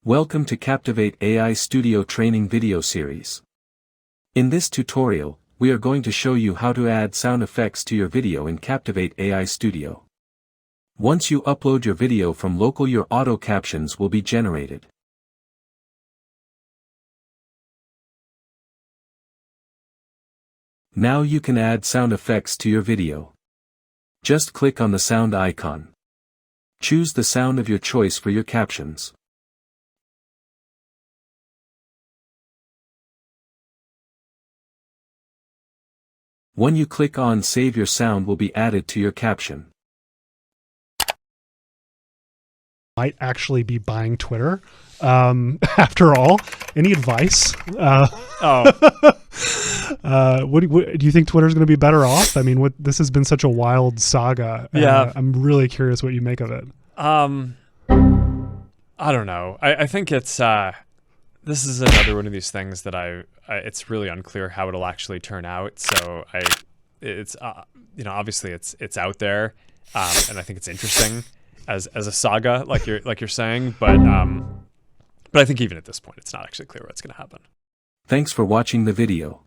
Welcome to Captivate AI Studio Training Video Series. In this tutorial, we are going to show you how to add sound effects to your video in Captivate AI Studio. Once you upload your video from local, your auto captions will be generated. Now you can add sound effects to your video. Just click on the sound icon. Choose the sound of your choice for your captions. When you click on Save, your sound will be added to your caption. Might actually be buying Twitter. After all, any advice? What do you think Twitter's going to be better off? I mean, this has been such a wild saga. Yeah. I'm really curious what you make of it. I don't know. I think it's this is another one of these things that it's really unclear how it'll actually turn out. So it's obviously it's out there, and I think it's interesting as a saga, like you're saying, but I think even at this point, it's not actually clear what's going to happen. Thanks for watching the video.